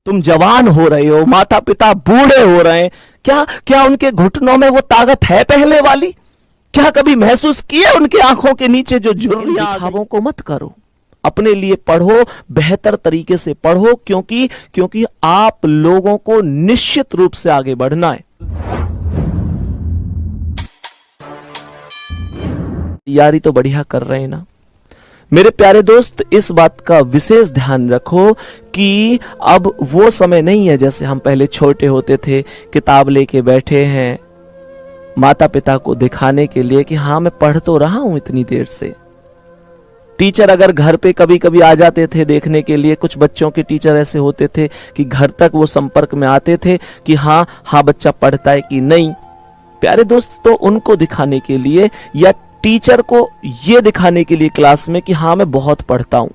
तुम जवान हो रहे हो, माता पिता बूढ़े हो रहे हैं, क्या क्या उनके घुटनों में वो ताकत है पहले वाली? क्या कभी महसूस किए उनके आंखों के नीचे जो झुर्रियां? दिखावों को मत करो, अपने लिए पढ़ो, बेहतर तरीके से पढ़ो, क्योंकि आप लोगों को निश्चित रूप से आगे बढ़ना है। तैयारी तो बढ़िया कर रहे हैं ना मेरे प्यारे दोस्त? इस बात का विशेष ध्यान रखो कि अब वो समय नहीं है जैसे हम पहले छोटे होते थे, किताब लेके बैठे हैं माता पिता को दिखाने के लिए कि हाँ मैं पढ़ तो रहा हूं इतनी देर से। टीचर अगर घर पे कभी कभी आ जाते थे देखने के लिए, कुछ बच्चों के टीचर ऐसे होते थे कि घर तक वो संपर्क में आते थे कि हाँ हाँ बच्चा पढ़ता है कि नहीं। प्यारे दोस्त, तो उनको दिखाने के लिए या टीचर को ये दिखाने के लिए क्लास में कि हाँ मैं बहुत पढ़ता हूं।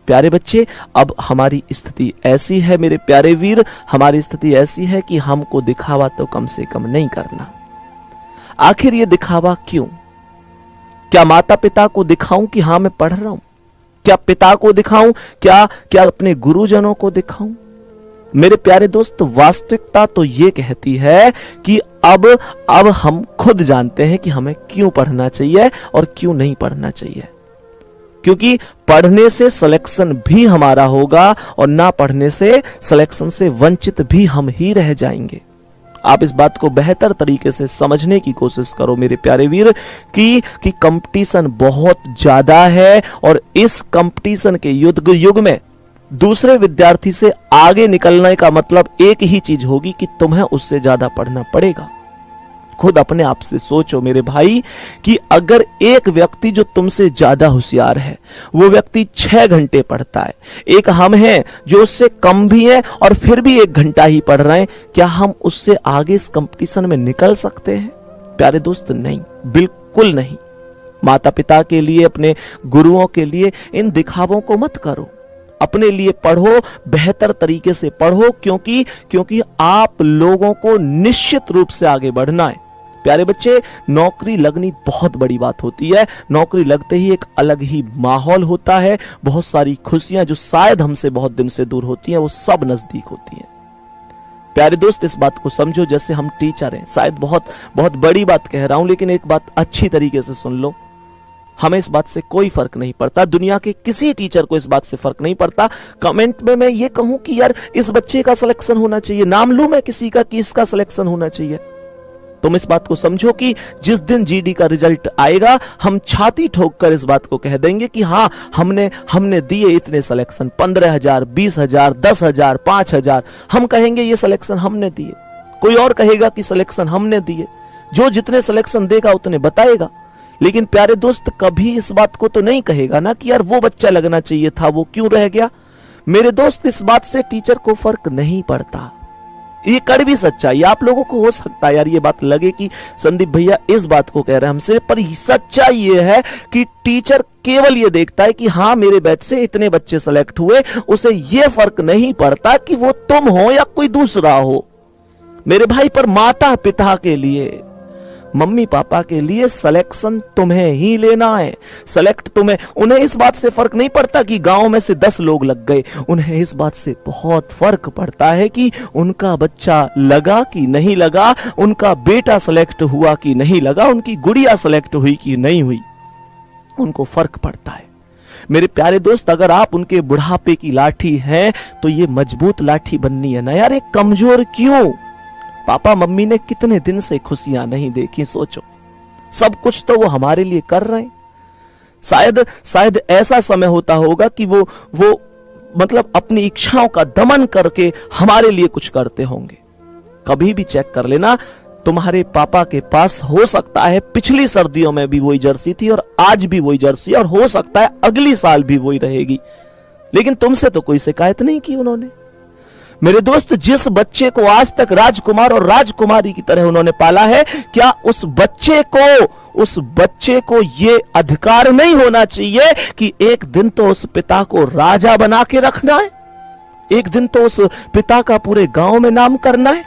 प्यारे बच्चे, अब हमारी स्थिति ऐसी है मेरे प्यारे वीर, हमारी स्थिति ऐसी है कि हमको दिखावा तो कम से कम नहीं करना। आखिर ये दिखावा क्यों? क्या माता पिता को दिखाऊं कि हाँ मैं पढ़ रहा हूं? क्या पिता को दिखाऊं? क्या अपने गुरुजनों को दिखाऊं? मेरे प्यारे दोस्त, वास्तविकता तो ये कहती है कि अब हम खुद जानते हैं कि हमें क्यों पढ़ना चाहिए और क्यों नहीं पढ़ना चाहिए। क्योंकि पढ़ने से सिलेक्शन भी हमारा होगा और ना पढ़ने से सिलेक्शन से वंचित भी हम ही रह जाएंगे। आप इस बात को बेहतर तरीके से समझने की कोशिश करो मेरे प्यारे वीर कि कंपटीशन बहुत ज्यादा है और इस कंपटीशन के युग में दूसरे विद्यार्थी से आगे निकलने का मतलब एक ही चीज होगी कि तुम्हें उससे ज्यादा पढ़ना पड़ेगा। खुद अपने आप से सोचो मेरे भाई कि अगर एक व्यक्ति जो तुमसे ज्यादा होशियार है वो व्यक्ति 6 घंटे पढ़ता है, एक हम हैं जो उससे कम भी है और फिर भी 1 घंटा ही पढ़ रहे हैं, क्या हम उससे आगे इस कंपटीशन में निकल सकते हैं? प्यारे दोस्त, नहीं, बिल्कुल नहीं। माता पिता के लिए, अपने गुरुओं के लिए इन दिखावों को मत करो, अपने लिए पढ़ो, बेहतर तरीके से पढ़ो, क्योंकि आप लोगों को निश्चित रूप से आगे बढ़ना है। प्यारे बच्चे, नौकरी लगनी बहुत बड़ी बात होती है। नौकरी लगते ही एक अलग ही माहौल होता है, बहुत सारी खुशियां जो शायद हमसे बहुत दिन से दूर होती हैं वो सब नजदीक होती हैं। प्यारे दोस्त, इस बात को समझो जैसे हम टीचर हैं। शायद बहुत बड़ी बात कह रहा हूं, लेकिन एक बात अच्छी तरीके से सुन लो, हमें इस बात से कोई फर्क नहीं पड़ता, दुनिया के किसी टीचर को इस बात से फर्क नहीं पड़ता। कमेंट में मैं ये कहूं कि यार इस बच्चे का सिलेक्शन होना चाहिए, नाम लूं मैं किसी का कि इसका सिलेक्शन होना चाहिए। तुम इस बात को समझो कि जिस दिन जीडी का रिजल्ट आएगा हम छाती ठोककर इस बात को कह देंगे कि हाँ हमने दिए इतने सिलेक्शन, 15,000, 20,000, 10,000, 5,000, हम कहेंगे ये सिलेक्शन हमने दिए। कोई और कहेगा कि सिलेक्शन हमने दिए। जो जितने सिलेक्शन देगा उतने बताएगा। लेकिन प्यारे दोस्त, कभी इस बात को तो नहीं कहेगा ना कि यार वो बच्चा लगना चाहिए था, वो क्यों रह गया। मेरे दोस्त, इस बात से टीचर को फर्क नहीं पड़ता। ये कड़वी सच्चाई, आप लोगों को हो सकता है यार ये बात लगे कि संदीप भैया इस बात को कह रहे हैं हमसे, पर सच्चाई ये है कि टीचर केवल ये देखता है कि हाँ मेरे बैच से इतने बच्चे सेलेक्ट हुए, उसे ये फर्क नहीं पड़ता कि वो तुम हो या कोई दूसरा हो। मेरे भाई, पर माता पिता के लिए, मम्मी पापा के लिए सिलेक्शन तुम्हें ही लेना है। सेलेक्ट उन्हें इस बात से फर्क नहीं पड़ता कि गांव में से 10 लोग लग गए, उन्हें इस बात से बहुत फर्क पड़ता है कि उनका बच्चा लगा कि नहीं लगा, उनका बेटा सेलेक्ट हुआ कि नहीं लगा, उनकी गुड़िया सेलेक्ट हुई कि नहीं हुई, उनको फर्क पड़ता है। मेरे प्यारे दोस्त, अगर आप उनके बुढ़ापे की लाठी हैं तो ये मजबूत लाठी बननी है ना यार, एक कमजोर क्यों? पापा मम्मी ने कितने दिन से खुशियां नहीं देखी, सोचो। सब कुछ तो वो हमारे लिए कर रहे हैं। शायद ऐसा समय होता होगा कि वो मतलब अपनी इच्छाओं का दमन करके हमारे लिए कुछ करते होंगे। कभी भी चेक कर लेना, तुम्हारे पापा के पास हो सकता है पिछली सर्दियों में भी वही जर्सी थी और आज भी वही जर्सी, और हो सकता है अगली साल भी वही रहेगी, लेकिन तुमसे तो कोई शिकायत नहीं की उन्होंने। मेरे दोस्त, जिस बच्चे को आज तक राजकुमार और राजकुमारी की तरह उन्होंने पाला है, क्या उस बच्चे को ये अधिकार नहीं होना चाहिए कि एक दिन तो उस पिता को राजा बना के रखना है, एक दिन तो उस पिता का पूरे गांव में नाम करना है?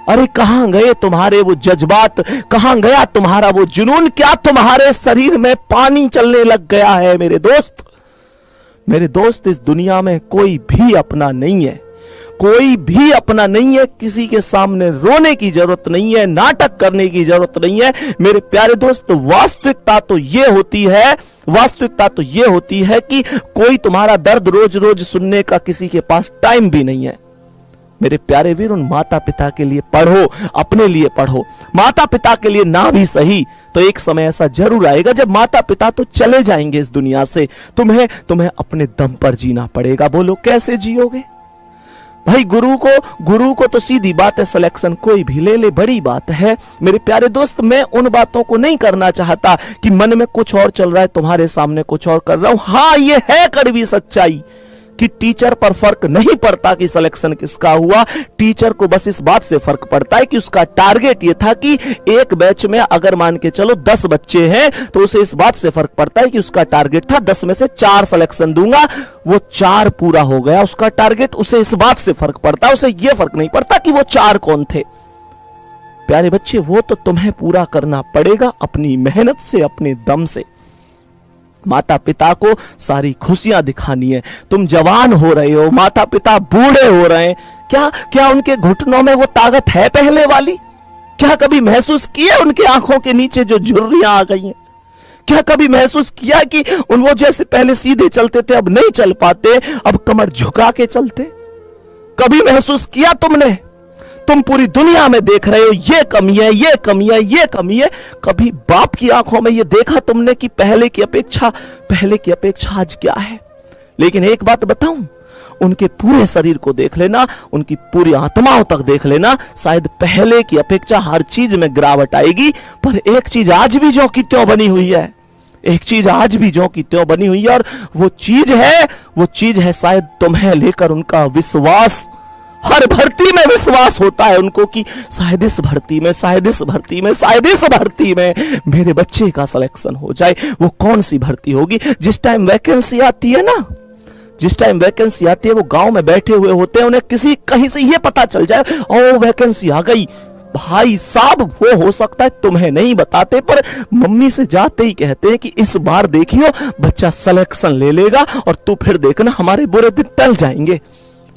अरे कहां गए तुम्हारे वो जज्बात, कहां गया तुम्हारा वो जुनून? क्या तुम्हारे शरीर में पानी चलने लग गया है? मेरे दोस्त, इस दुनिया में कोई भी अपना नहीं है, कोई भी अपना नहीं है, किसी के सामने रोने की जरूरत नहीं है, नाटक करने की जरूरत नहीं है। मेरे प्यारे दोस्त, वास्तविकता तो ये होती है कि कोई तुम्हारा दर्द रोज रोज सुनने का किसी के पास टाइम भी नहीं है। मेरे प्यारे वीर, उन माता पिता के लिए पढ़ो, अपने लिए पढ़ो। माता पिता के लिए ना भी सही तो एक समय ऐसा जरूर आएगा जब माता पिता तो चले जाएंगे इस दुनिया से, तुम्हें अपने दम पर जीना पड़ेगा। बोलो कैसे जियोगे भाई? गुरु को तो सीधी बात है, सिलेक्शन कोई भी ले ले, बड़ी बात है। मेरे प्यारे दोस्त, मैं उन बातों को नहीं करना चाहता कि मन में कुछ और चल रहा है, तुम्हारे सामने कुछ और कर रहा हूं। हाँ, ये है कड़वी सच्चाई कि टीचर पर फर्क नहीं पड़ता कि सिलेक्शन किसका हुआ। टीचर को बस इस बात से फर्क पड़ता है कि उसका टारगेट ये था कि एक बैच में अगर मान के चलो 10 बच्चे हैं तो उसे इस बात से फर्क पड़ता है कि उसका टारगेट था 10 में से 4 सिलेक्शन दूंगा, वो 4 पूरा हो गया उसका टारगेट। उसे इस बात से फर्क पड़ता है, उसे यह फर्क नहीं पड़ता कि वो 4 कौन थे। प्यारे बच्चे, वो तो तुम्हें पूरा करना पड़ेगा अपनी मेहनत से, अपने दम से। माता पिता को सारी खुशियां दिखानी है। तुम जवान हो रहे हो, माता पिता बूढ़े हो रहे हैं, क्या उनके घुटनों में वो ताकत है पहले वाली? क्या कभी महसूस किया उनके आंखों के नीचे जो झुर्रियां आ गई हैं? क्या कभी महसूस किया कि वो जैसे पहले सीधे चलते थे अब नहीं चल पाते, अब कमर झुका के चलते? कभी महसूस किया तुमने? तुम पूरी दुनिया में देख रहे हो ये कमी है, ये कमी है, ये कमी है। कभी बाप की आंखों में ये देखा तुमने कि पहले की अपेक्षा आज क्या है? लेकिन एक बात बताऊं, उनके पूरे शरीर को देख लेना, उनकी पूरी आत्माओं तक देख लेना, शायद पहले की अपेक्षा हर चीज में गिरावट आएगी, पर एक चीज आज भी ज्यों की त्यों बनी हुई है। एक चीज आज भी ज्यों की त्यों बनी हुई है, और वो चीज है शायद तुम्हें लेकर उनका विश्वास। हर भर्ती में विश्वास होता है उनको कि शायद इस भर्ती में मेरे बच्चे का सिलेक्शन हो जाए। वो कौन सी भर्ती होगी? जिस टाइम वैकेंसी आती है, वो गांव में बैठे हुए होते हैं, उन्हें कहीं से ये पता चल जाए ओ वैकेंसी आ गई। भाई साहब, वो हो सकता है तुम्हें नहीं बताते, पर मम्मी से जाते ही कहते हैं कि इस बार देखियो बच्चा सिलेक्शन ले लेगा और तू फिर देखना हमारे बुरे दिन टल जाएंगे।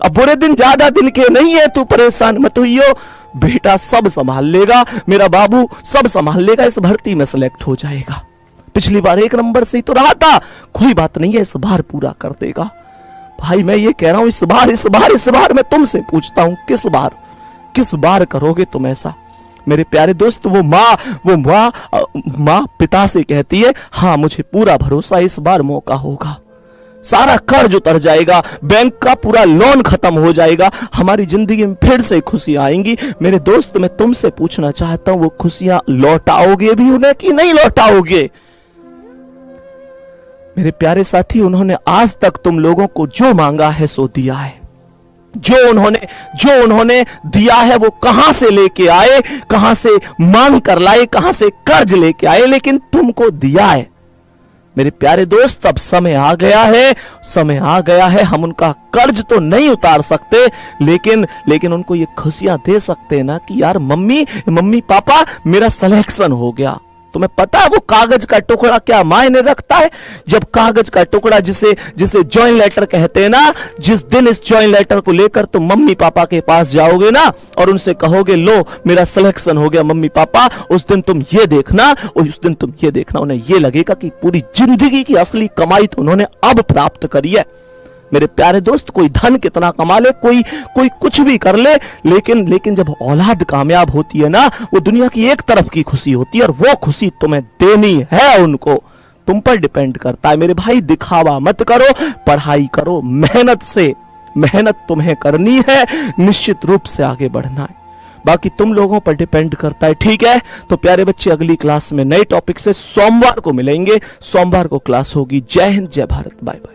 अब बुरे दिन ज्यादा दिन के नहीं है, तू परेशान मत होइयो, बेटा सब संभाल लेगा, मेरा बाबू सब संभाल लेगा, इस भर्ती में सिलेक्ट हो जाएगा। पिछली बार 1 नंबर से ही तो रहा था, कोई बात नहीं है, इस बार पूरा कर देगा। भाई मैं ये कह रहा हूं, इस बार मैं तुमसे पूछता हूं, किस बार करोगे तुम ऐसा? मेरे प्यारे दोस्त, वो माँ पिता से कहती है, हाँ मुझे पूरा भरोसा इस बार मौका होगा, सारा कर्ज उतर जाएगा, बैंक का पूरा लोन खत्म हो जाएगा, हमारी जिंदगी में फिर से खुशियां आएंगी। मेरे दोस्त, मैं तुमसे पूछना चाहता हूं, वो खुशियां लौटाओगे भी उन्हें कि नहीं लौटाओगे? मेरे प्यारे साथी, उन्होंने आज तक तुम लोगों को जो मांगा है सो दिया है। जो उन्होंने दिया है वो कहां से लेके आए, कहां से मांग कर लाए, कहां से कर्ज लेके आए, लेकिन तुमको दिया है। मेरे प्यारे दोस्त, अब समय आ गया है, हम उनका कर्ज तो नहीं उतार सकते, लेकिन उनको ये खुशियां दे सकते हैं ना कि यार मम्मी पापा मेरा सिलेक्शन हो गया। तुम्हें पता है वो कागज का टुकड़ा क्या मायने रखता है? जब कागज का टुकड़ा जिसे जॉइन लेटर कहते हैं ना, जिस दिन इस जॉइन लेटर को लेकर तुम मम्मी पापा के पास जाओगे ना और उनसे कहोगे लो मेरा सिलेक्शन हो गया मम्मी पापा, उस दिन तुम ये देखना, उन्हें ये लगेगा कि पूरी जिंदगी की असली कमाई तो उन्होंने अब प्राप्त करी है। मेरे प्यारे दोस्त, कोई धन कितना कमा ले, कोई कुछ भी कर ले, लेकिन जब औलाद कामयाब होती है ना, वो दुनिया की एक तरफ की खुशी होती है, और वो खुशी तुम्हें देनी है उनको, तुम पर डिपेंड करता है। मेरे भाई, दिखावा मत करो, पढ़ाई करो, मेहनत तुम्हें करनी है, निश्चित रूप से आगे बढ़ना है, बाकी तुम लोगों पर डिपेंड करता है। ठीक है, तो प्यारे बच्चे, अगली क्लास में नए टॉपिक से सोमवार को मिलेंगे, सोमवार को क्लास होगी। जय हिंद, जय भारत, बाय बाय।